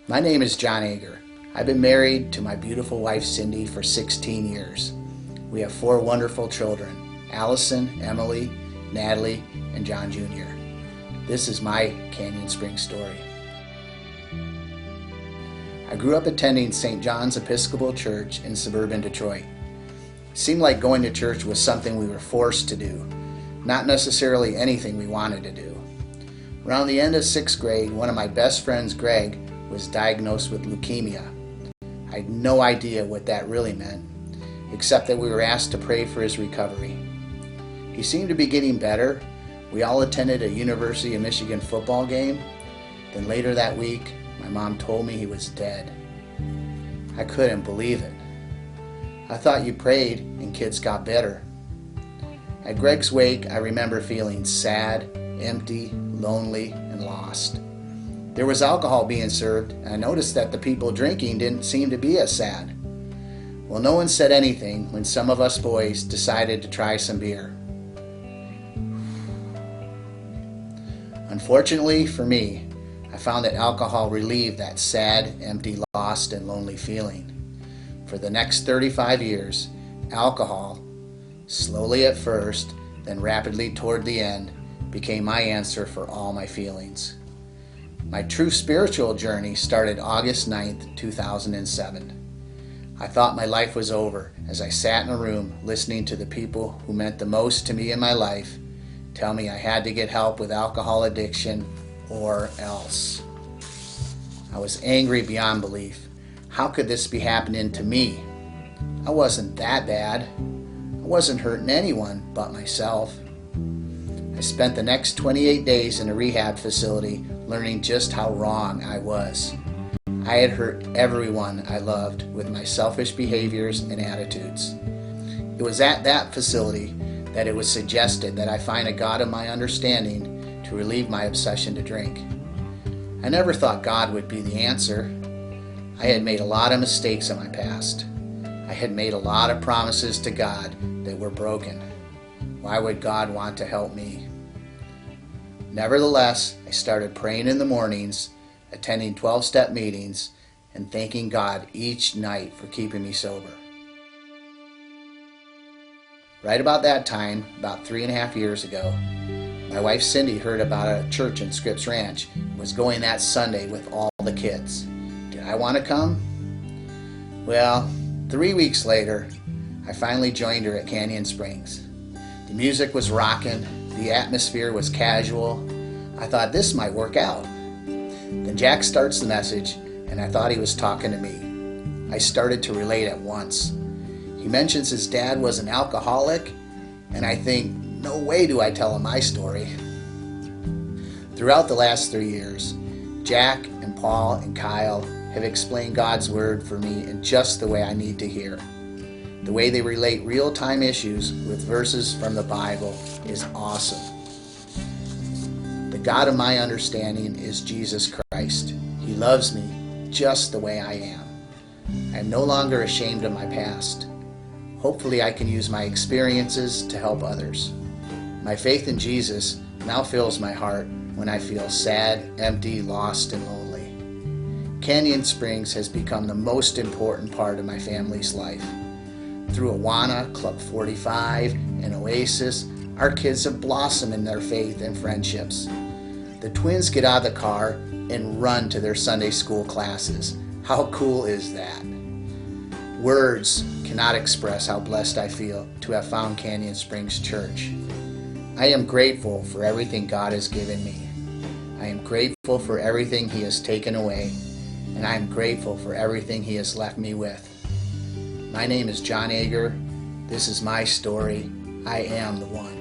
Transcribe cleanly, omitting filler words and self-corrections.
My name is John Ager. I've been married to my beautiful wife Cindy for 16 years. We have 4 wonderful children, Allison, Emily, Natalie, and John Jr. This is my Canyon Springs story. I grew up attending St. John's Episcopal Church in suburban Detroit. It seemed like going to church was something we were forced to do, not necessarily anything we wanted to do. Around the end of 6th grade, one of my best friends, Greg, was diagnosed with leukemia. I had no idea what that really meant, except that we were asked to pray for his recovery. He seemed to be getting better. We all attended a University of Michigan football game. Then later that week, my mom told me he was dead. I couldn't believe it. I thought you prayed and kids got better. At Greg's wake, I remember feeling sad, empty, lonely, and lost. There was alcohol being served, and I noticed that the people drinking didn't seem to be as sad. Well, no one said anything when some of us boys decided to try some beer. Unfortunately for me, I found that alcohol relieved that sad, empty, lost, and lonely feeling. For the next 35 years, alcohol, slowly at first, then rapidly toward the end, became my answer for all my feelings. My true spiritual journey started August 9th, 2007. I thought my life was over as I sat in a room listening to the people who meant the most to me in my life tell me I had to get help with alcohol addiction or else. I was angry beyond belief. How could this be happening to me? I wasn't that bad. I wasn't hurting anyone but myself. I spent the next 28 days in a rehab facility learning just how wrong I was. I had hurt everyone I loved with my selfish behaviors and attitudes. It was at that facility that it was suggested that I find a God of my understanding to relieve my obsession to drink. I never thought God would be the answer. I had made a lot of mistakes in my past. I had made a lot of promises to God that were broken. Why would God want to help me? Nevertheless, I started praying in the mornings, attending 12-step meetings, and thanking God each night for keeping me sober. Right about that time, about 3.5 years ago, my wife Cindy heard about a church in Scripps Ranch and was going that Sunday with all the kids. Did I want to come? Well, 3 weeks later, I finally joined her at Canyon Springs. The music was rocking, the atmosphere was casual. I thought this might work out. Then Jack starts the message, and I thought he was talking to me. I started to relate at once. He mentions his dad was an alcoholic, and I think, no way do I tell him my story. Throughout the last 3 years, Jack and Paul and Kyle have explained God's word for me in just the way I need to hear. The way they relate real-time issues with verses from the Bible is awesome. The God of my understanding is Jesus Christ. He loves me just the way I am. I am no longer ashamed of my past. Hopefully I can use my experiences to help others. My faith in Jesus now fills my heart when I feel sad, empty, lost, and lonely. Canyon Springs has become the most important part of my family's life. Through Awana, Club 45, and Oasis, our kids have blossomed in their faith and friendships. The twins get out of the car and run to their Sunday school classes. How cool is that? Words cannot express how blessed I feel to have found Canyon Springs Church. I am grateful for everything God has given me. I am grateful for everything He has taken away, and I am grateful for everything He has left me with. My name is John Ager. This is my story. I am the one.